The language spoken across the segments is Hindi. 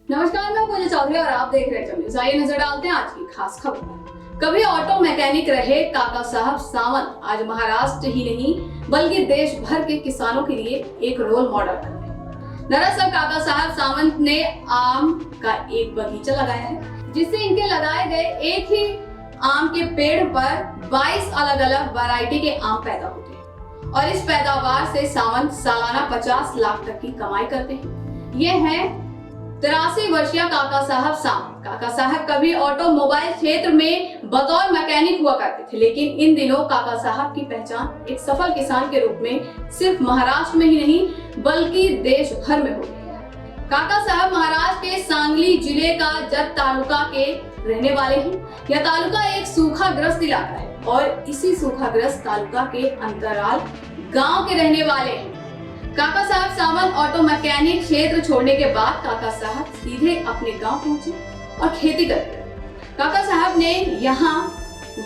नमस्कार, मैं पूजा चौधरी और आप देख रहे हैं न्यूज़। आइए नजर डालते हैं आज की खास खबर पर। कभी ऑटो मैकेनिक रहे काका साहब सावंत आज महाराष्ट्र ही नहीं बल्कि देश भर के किसानों के लिए एक रोल मॉडल बन गए। दरअसल काका साहब सावंत ने आम का एक बगीचा लगाया है, जिससे इनके लगाए गए एक ही आम के पेड़ पर 22 अलग अलग वैरायटी के आम पैदा होते हैं और इस पैदावार से सावंत सालाना 50 लाख तक की कमाई करते हैं। ये है 83 वर्षीय काका साहब सावंत। काका साहब कभी ऑटोमोबाइल क्षेत्र में बतौर मैकेनिक हुआ करते थे, लेकिन इन दिनों काका साहब की पहचान एक सफल किसान के रूप में सिर्फ महाराष्ट्र में ही नहीं बल्कि देश भर में हो गई है। काका साहब महाराष्ट्र के सांगली जिले का जत तालुका के रहने वाले हैं। यह तालुका एक सूखाग्रस्त इलाका है और इसी सूखाग्रस्त तालुका के अंतराल गाँव के रहने वाले हैं। काका साहब सावंत ऑटो मैकेनिक क्षेत्र छोड़ने के बाद काका साहब सीधे अपने गांव पहुंचे और खेती करते रहे। काका साहब ने यहाँ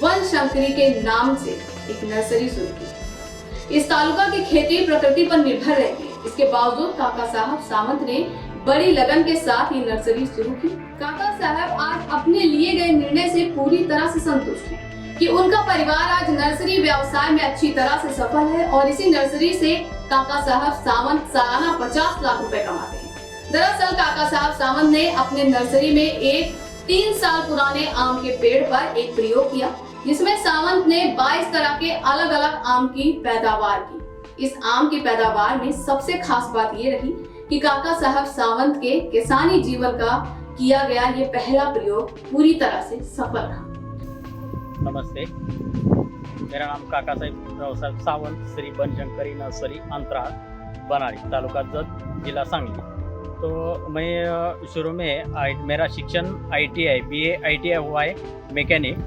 वन शंकरी के नाम से एक नर्सरी शुरू की। इस तालुका की खेती प्रकृति पर निर्भर रहती है। इसके बावजूद काका साहब सावंत ने बड़ी लगन के साथ ये नर्सरी शुरू की। काका साहब आज अपने लिए गए निर्णय से पूरी तरह से संतुष्ट हैं कि उनका परिवार आज नर्सरी व्यवसाय में अच्छी तरह से सफल है और इसी नर्सरी से काका साहब सावंत सालाना 50 लाख रुपए कमाते हैं। दरअसल काका साहब सावंत ने अपने नर्सरी में एक 3 साल पुराने आम के पेड़ पर एक प्रयोग किया, जिसमें सावंत ने 22 तरह के अलग अलग आम की पैदावार की। इस आम की पैदावार में सबसे खास बात ये रही कि काका साहब सावंत के किसानी जीवन का किया गया ये पहला प्रयोग पूरी तरह से सफल रहा। नमस्ते, मेरा नाम काका साहब सावंत, श्री बनशंकरी नर्सरी अंतराल बनारी, तालुका जत, जिला सांगली। तो मैं शुरू में मेरा शिक्षण ITI BA ITI हुआ है मैकेनिक।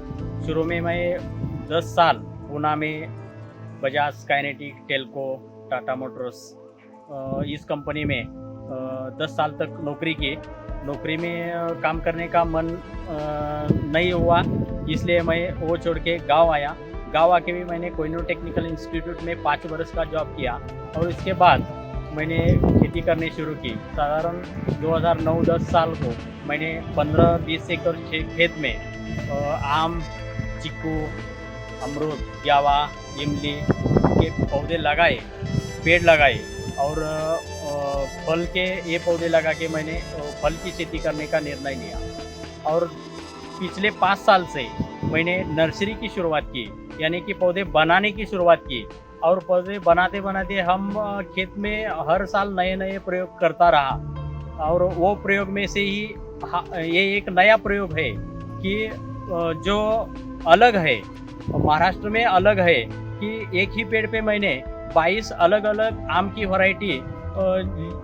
शुरू में मैं 10 साल पूना में बजाज काइनेटिक, टेल्को, टाटा मोटर्स इस कंपनी में 10 साल तक नौकरी की। नौकरी में काम करने का मन नहीं हुआ, इसलिए मैं वो छोड़ के गाँव आया। गाँव आके भी मैंने कोहिनूर टेक्निकल इंस्टीट्यूट में 5 वर्ष का जॉब किया और इसके बाद मैंने खेती करनी शुरू की। साधारण 2009-10 साल को मैंने 15-20 एकड़ खेत में आम, चीकू, अमरूद, जावा, इमली के पौधे लगाए, पेड़ लगाए और फल के ये पौधे लगा के मैंने फल की खेती करने का निर्णय लिया। और पिछले 5 साल से मैंने नर्सरी की शुरुआत की, यानी कि पौधे बनाने की शुरुआत की। और पौधे बनाते बनाते हम खेत में हर साल नए नए प्रयोग करता रहा और वो प्रयोग में से ही ये एक नया प्रयोग है कि जो अलग है, महाराष्ट्र में अलग है कि एक ही पेड़ पे मैंने 22 अलग अलग आम की वैरायटी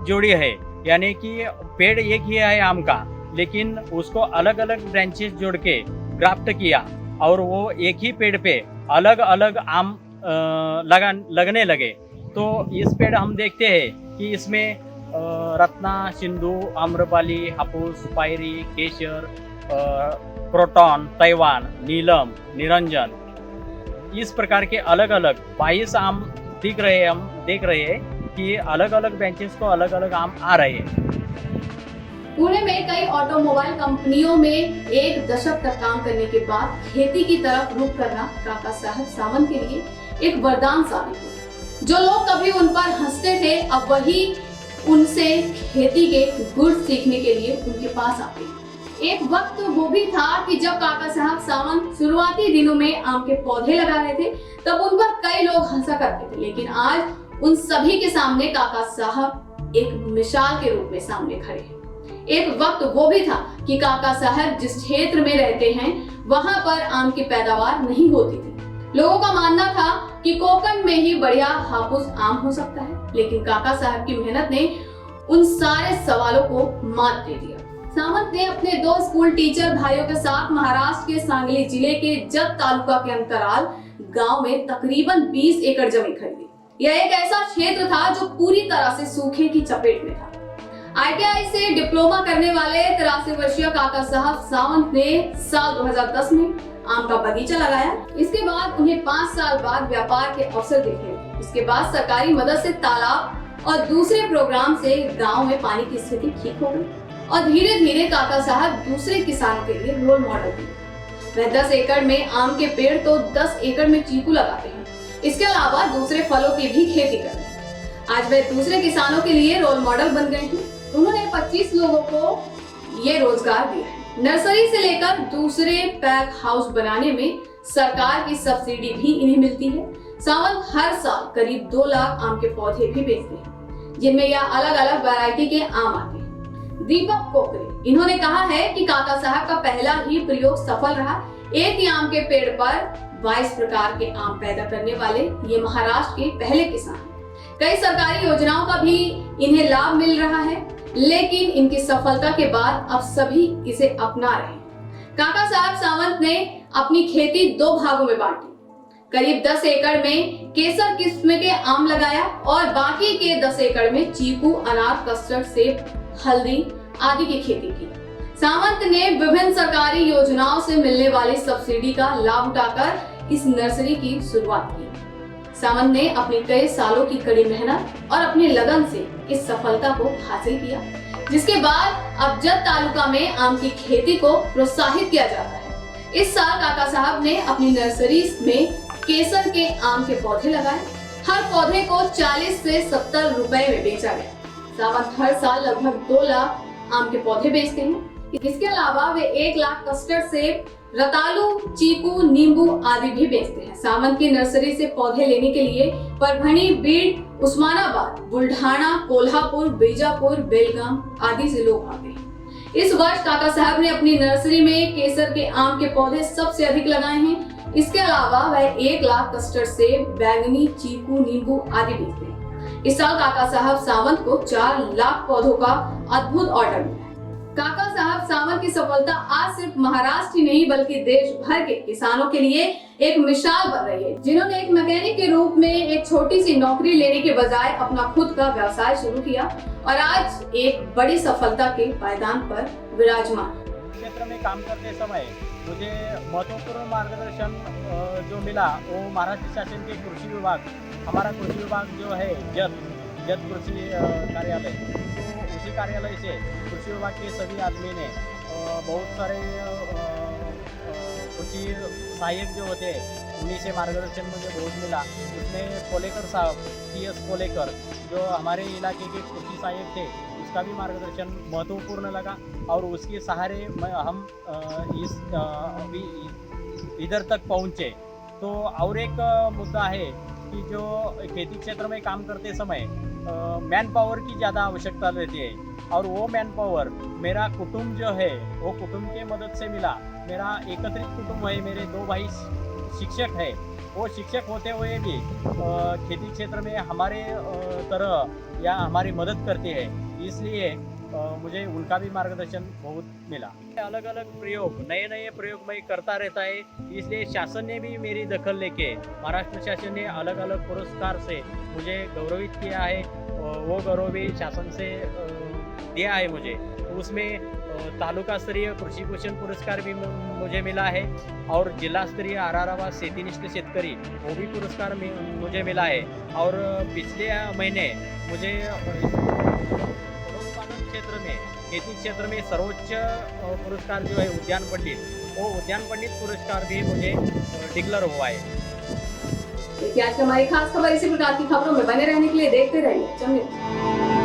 जोड़ी है। यानी कि पेड़ एक ही है आम का, लेकिन उसको अलग अलग ब्रांचेस जोड़ के ग्राफ्ट किया और वो एक ही पेड़ पे अलग अलग आम लगने लगे। तो इस पेड़ हम देखते हैं कि इसमें रत्ना, सिंधु, आम्रपाली, हापुस, पायरी, केशर, प्रोटॉन, तैवान, नीलम, निरंजन, इस प्रकार के अलग अलग 22 आम दिख रहे हैं। हम देख रहे हैं कि अलग अलग ब्रांचेस को अलग अलग आम आ रहे हैं। पुणे में कई ऑटोमोबाइल कंपनियों में एक दशक तक काम करने के बाद खेती की तरफ रुख करना काका साहब सावंत के लिए एक वरदान साबित हुआ। जो लोग कभी उन पर हंसते थे, अब वही उनसे खेती के गुण सीखने के लिए उनके पास आते हैं। एक वक्त वो भी था कि जब काका साहब सावंत शुरुआती दिनों में आम के पौधे लगा रहे थे, तब उन पर कई लोग हंसा करते थे, लेकिन आज उन सभी के सामने काका साहब एक मिसाल के रूप में सामने खड़े हैं। एक वक्त वो भी था कि काका साहब जिस क्षेत्र में रहते हैं वहां पर आम की पैदावार नहीं होती थी। लोगों का मानना था कि कोकण में ही बढ़िया हापुस आम हो सकता है, लेकिन काका साहब की मेहनत ने उन सारे सवालों को मात दे दिया। सावंत ने अपने 2 स्कूल टीचर भाइयों के साथ महाराष्ट्र के सांगली जिले के जत तालुका के अंतराल गांव में तकरीबन 20 एकड़ जमीन खरीदी। यह एक ऐसा क्षेत्र था जो पूरी तरह से सूखे की चपेट में था। ITI से डिप्लोमा करने वाले 83 वर्षीय काका साहब सावंत ने साल 2010 में आम का बगीचा लगाया। इसके बाद उन्हें 5 साल बाद व्यापार के अवसर दिखे। इसके बाद सरकारी मदद से तालाब और दूसरे प्रोग्राम से गांव में पानी की स्थिति ठीक हो गई और धीरे धीरे काका साहब दूसरे किसानों के लिए रोल मॉडल बने। वह 10 एकड़ में आम के पेड़ तो 10 एकड़ में चीकू लगाते हैं। इसके अलावा दूसरे फलों की भी खेती करते हैं। आज वह दूसरे किसानों के लिए रोल मॉडल बन गए हैं। उन्होंने 25 लोगों को ये रोजगार दिया है। नर्सरी से लेकर दूसरे पैक हाउस बनाने में सरकार की सब्सिडी भी इन्हें मिलती है। सावंत हर साल करीब 2 लाख आम के पौधे भी बेचते हैं, जिनमें यह अलग अलग वैरायटी के आम आते हैं। दीपक कोकरे इन्होंने कहा है कि काका साहब का पहला ही प्रयोग सफल रहा। एक ही आम के पेड़ पर 22 प्रकार के आम पैदा करने वाले ये महाराष्ट्र के पहले किसान हैं। कई सरकारी योजनाओं का भी इन्हें लाभ मिल रहा है, लेकिन इनकी सफलता के बाद अब सभी इसे अपना रहे हैं। काका साहब सावंत ने अपनी खेती 2 भागों में बांटी। करीब 10 एकड़ में केसर किस्म के आम लगाया और बाकी के 10 एकड़ में चीकू, अनार, कस्टर्ड, सेब, हल्दी आदि की खेती की। सावंत ने विभिन्न सरकारी योजनाओं से मिलने वाली सब्सिडी का लाभ उठाकर इस नर्सरी की शुरुआत की। सावंत ने अपने कई सालों की कड़ी मेहनत और अपनी लगन से इस सफलता को हासिल किया, जिसके बाद अब जत तालुका में आम की खेती को प्रोत्साहित किया जाता है। इस साल काका साहब ने अपनी नर्सरी में केसर के आम के पौधे लगाए। हर पौधे को 40 से 70 रुपए में बेचा गया। सावंत हर साल लगभग 2 लाख आम के पौधे बेचते हैं। इसके अलावा वे 1 लाख कस्टर्ड, सेब, रतालू, चीकू, नींबू आदि भी बेचते हैं। सावंत की नर्सरी से पौधे लेने के लिए परभणी, बीड, उस्मानाबाद, बुल्ढाना, कोल्हापुर, बीजापुर, बेलगाम आदि से लोग आते हैं। इस वर्ष काका साहब ने अपनी नर्सरी में केसर के आम के पौधे सबसे अधिक लगाए हैं। इसके अलावा वह 1 लाख कस्टर्ड, सेब, बैंगनी, चीकू, नींबू आदि बेचते हैं। इस साल काका साहब सावंत को 4 लाख पौधों का अद्भुत ऑर्डर मिला। काका साहब सावंत की सफलता आज सिर्फ महाराष्ट्र ही नहीं बल्कि देश भर के किसानों के लिए एक मिसाल बन रही है, जिन्होंने एक मैकेनिक के रूप में एक छोटी सी नौकरी लेने के बजाय अपना खुद का व्यवसाय शुरू किया और आज एक बड़ी सफलता के पायदान पर विराजमान। क्षेत्र में काम करते समय मुझे महत्वपूर्ण मार्गदर्शन जो मिला वो महाराष्ट्र शासन के कृषि विभाग, हमारा कृषि विभाग जो है जत कृषि कार्यालय, तो उसी कार्यालय से कृषि विभाग के सभी आदमी ने बहुत सारे कृषि सहायक जो होते उन्हीं से मार्गदर्शन मुझे बहुत मिला। उसमें कोलेकर साहब, TS कोलेकर, जो हमारे इलाके के कृषि सहायक थे, उसका भी मार्गदर्शन महत्वपूर्ण लगा और उसके सहारे हम इधर तक पहुँचे। तो और एक मुद्दा है कि जो खेती क्षेत्र में काम करते समय मैन पावर की ज़्यादा आवश्यकता रहती है और वो मैन पावर मेरा कुटुंब जो है वो कुटुंब के मदद से मिला। मेरा एकत्रित कुटुंब है, मेरे 2 भाई शिक्षक है। वो शिक्षक होते हुए भी खेती क्षेत्र में हमारे तरह या हमारी मदद करते हैं, इसलिए मुझे उनका भी मार्गदर्शन बहुत मिला। अलग अलग प्रयोग, नए प्रयोग मैं करता रहता है, इसलिए शासन ने भी मेरी दखल लेके, महाराष्ट्र शासन ने अलग अलग पुरस्कार से मुझे गौरवित किया है। वो गौरव भी शासन से दिया है मुझे। उसमें तालुका स्तरीय कृषी भूषण पुरस्कार भी मुझे मिला है और जिला स्तरीय आराराबाद शेतीनिष्ठ शेतकरी वो भी पुरस्कार मुझे मिला है। और पिछले महीने मुझे क्षेत्र में, खेती क्षेत्र में सर्वोच्च पुरस्कार जो है उद्यान पंडित, वो उद्यान पंडित पुरस्कार भी मुझे डिक्लेयर हुआ है। आज की हमारी खास खबर, इसी प्रकार की खबरों में बने रहने के लिए देखते रहिए चंद न्यूज़।